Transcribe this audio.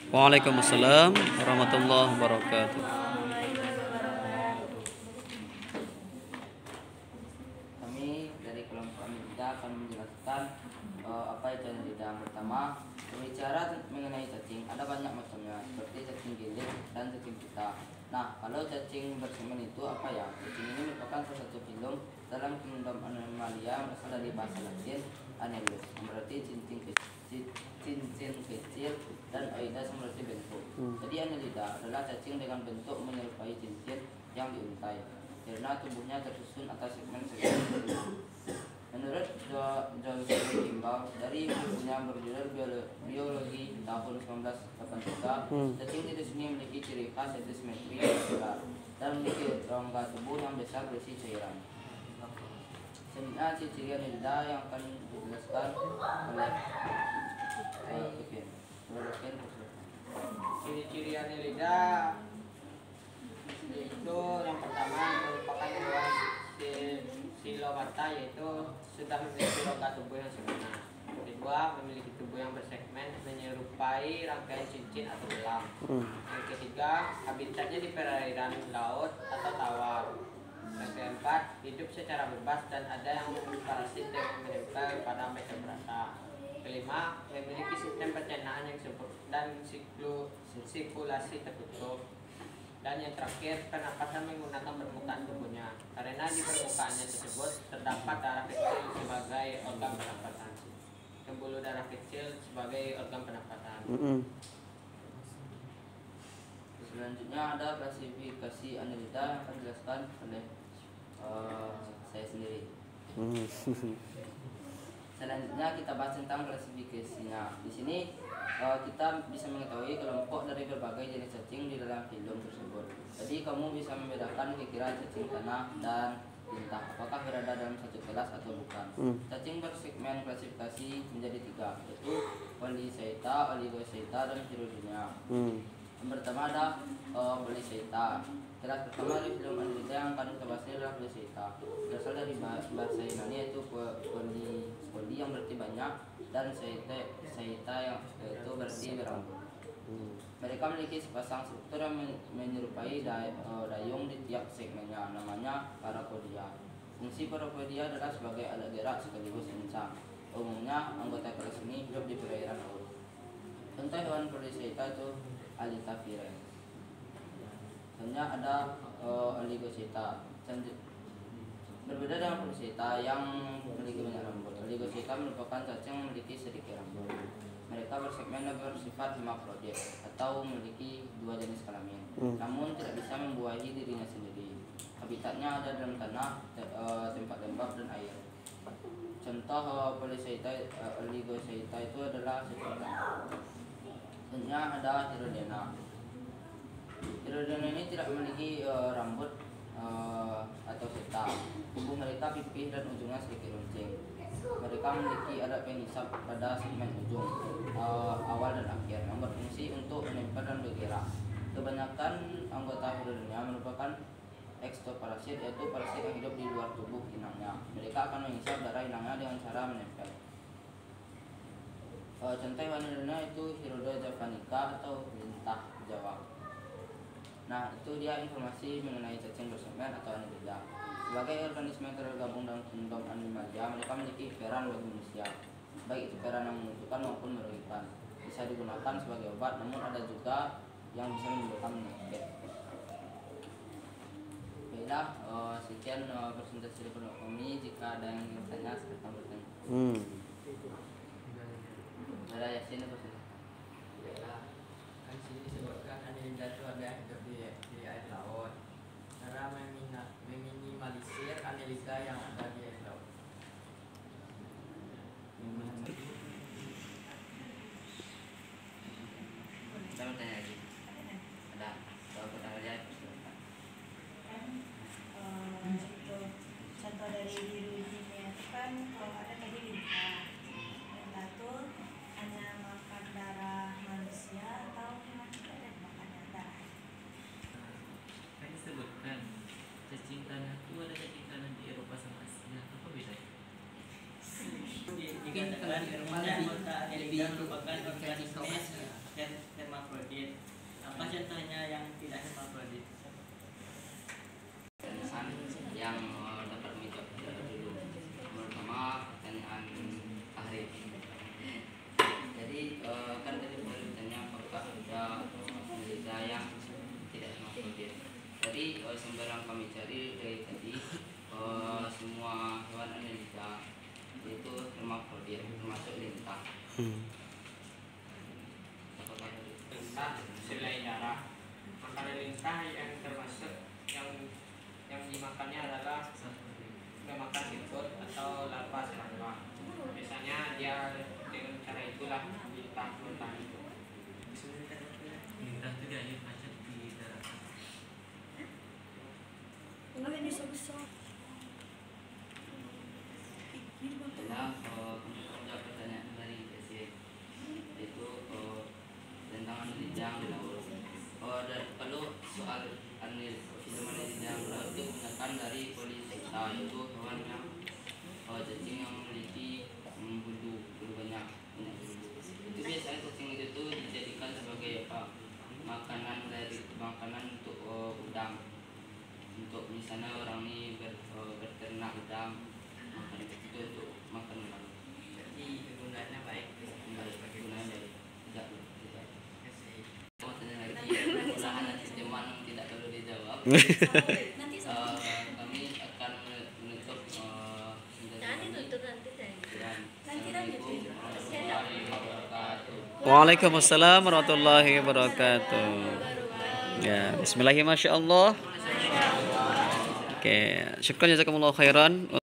Waalaikumsalam warahmatullahi wabarakatuh. Kami dari kelompok Amerika akan menjelaskan apa itu anelida. Pertama, berbicara mengenai cacing, ada banyak macamnya seperti cacing gilik dan cacing pita. Nah, kalau cacing bersegmen itu apa ya? Cacing ini merupakan salah satu filum dalam kingdom Animalia, berasal dari bahasa Latin annelus, yang berarti cincin kecil, dan oides yang berarti bentuk. Jadi annelida adalah cacing dengan bentuk menyerupai cincin yang diuntai, karena tubuhnya tersusun atas segmen-segmen. Menurut Johnson Kimball dari bukunya berjudul Biologi tahun 1983, cacing di sini memiliki ciri khas yaitu simetri yang besar dan memiliki rongga tubuh yang besar berisi cairan. Selanjutnya ciri-ciri annelida yang akan dijelaskan oleh Ciri-ciri annelida itu yang pertama merupakan hewan silobata, yaitu sudah memiliki rongga tubuh yang sempurna. Kedua, memiliki tubuh yang bersegmen menyerupai rangkaian cincin atau gelang. Yang ketiga, habitatnya di perairan laut atau tawar. Yang keempat, hidup secara bebas dan ada yang parasit yang menempel pada vertebrata. Kelima, memiliki sistem pencernaan yang sempurna dan sirkulasi tertutup. Dan yang terakhir, pernapasan menggunakan permukaan tubuhnya, karena di permukaannya tersebut terdapat darah kecil sebagai organ pernapasan. Pembuluh darah kecil sebagai organ pernapasan. Selanjutnya ada klasifikasi annelida yang akan dijelaskan oleh saya sendiri. Selanjutnya kita bahas tentang klasifikasinya. Di sini kita bisa mengetahui kelompok dari berbagai jenis cacing di dalam filum tersebut. Jadi kamu bisa membedakan kira-kira cacing tanah dan lintah, apakah berada dalam satu kelas atau bukan. Cacing bersegmen klasifikasi menjadi 3, yaitu Polychaeta, Oligochaeta, dan Hirudinea. Yang pertama ada Polychaeta. Kelas pertama dari filum annelida yang akan kita bahas adalah Polychaeta. Berasal dari bahasa Yunani yaitu poli yang berarti banyak, dan chaeta yang itu berarti berambut. Mereka memiliki sepasang struktur yang menyerupai dayung di tiap segmennya, namanya parapodia. Fungsi parapodia adalah sebagai alat gerak sekaligus insang. Umumnya anggota kelas ini hidup di perairan laut. Contoh hewan Polychaeta itu Alitaphyres. Selanjutnya ada Oligochaeta. Berbeda dengan Polychaeta yang memiliki banyak rambut, Oligochaeta merupakan cacing yang memiliki sedikit rambut. Mereka bersegmen dan bersifat hermafrodit atau memiliki 2 jenis kelamin, namun tidak bisa membuahi dirinya sendiri. Habitatnya ada dalam tanah, tempat lembab, dan air. Contoh Polychaeta, Oligochaeta itu adalah seconda. Selanjutnya ada Hirudinea. Hirudinea ini tidak memiliki rambut atau seta. Tubuh mereka pipih dan ujungnya sedikit runcing. Mereka memiliki alat penghisap pada segmen ujung, awal dan akhir, yang berfungsi untuk menempel dan bergerak. Kebanyakan anggota Hirudinea merupakan ektoparasit, yaitu parasit yang hidup di luar tubuh inangnya. Mereka akan menghisap darah inangnya dengan cara menempel. Contoh hewan Hirudinea itu Hirudo javanica atau lintah Jawa. Nah, itu dia informasi mengenai cacing bersegmen atau annelida. Sebagai organisme yang tergabung dalam kingdom Animalia, mereka memiliki peran bagi manusia, baik itu peran yang menguntungkan maupun merugikan. Bisa digunakan sebagai obat, namun ada juga yang bisa menimbulkan penyakit. Baiklah, sekian presentasi dari kami. Jika ada yang ingin bertanya, silakan bertanya. Ada Yasin apa sih? Kan sini disebutkan annelida itu ada yang hidup di air laut. Cara meminimalisir annelida yang ada di air laut. Kita bertanya lagi. Ada? Kalau pertama aja. Contoh dari Hirudinea itu kan ada tadi lintah. Lintah itu hanya makan darah manusia atau hewan juga ada makan darah. Kan disebutkan cacing tanah itu ada cacing tanah di Eropa sama Asia, apa bedanya? Dikatakan anggota annelida merupakan organisme hermafrodit. Apa contohnya yang tidak hermafrodit? Pertanyaan yang dapat menjawab dulu. Pertama pertanyaan tahrif. Jadi kan tadi bertanya apakah ada penelitian yang tidak hermafrodit. Jadi sumber yang kami cari dari tadi semua hewan annelida itu hermafrodit termasuk lintah. Lintah selain darah. Makanan lintah yang termasuk yang dimakannya adalah makan siput atau larva serangga. Biasanya dia dengan cara itulah lintah mentah itu. Lintah itu dia air macet di daratan. Enggak ini besar. Nah, untuk menjawab pertanyaan dari Jesse itu tentang annelida yang di laut. Dan kalau soal film annelida yang di laut itu kebanyakan dari polisecta, yaitu hewan yang cacing yang memiliki bulu banyak bulu. Itu biasanya cacing itu tuh dijadikan sebagai makanan untuk udang. Untuk misalnya orang ini berternak udang, makan itu untuk makan udang. Jadi kegunaannya baik. Gunanya baik. Tidak. Oh, tanya lagi. Olahan nasi jeman yang tidak perlu dijawab. Nanti Kami akan menutup lanjut. Assalamualaikum warahmatullahi wabarakatuh. Waalaikumsalam warahmatullahi wabarakatuh. Ya, bismillahirrahmanirrahim. Masya Allah. Oke, syukran jazakumullah khairan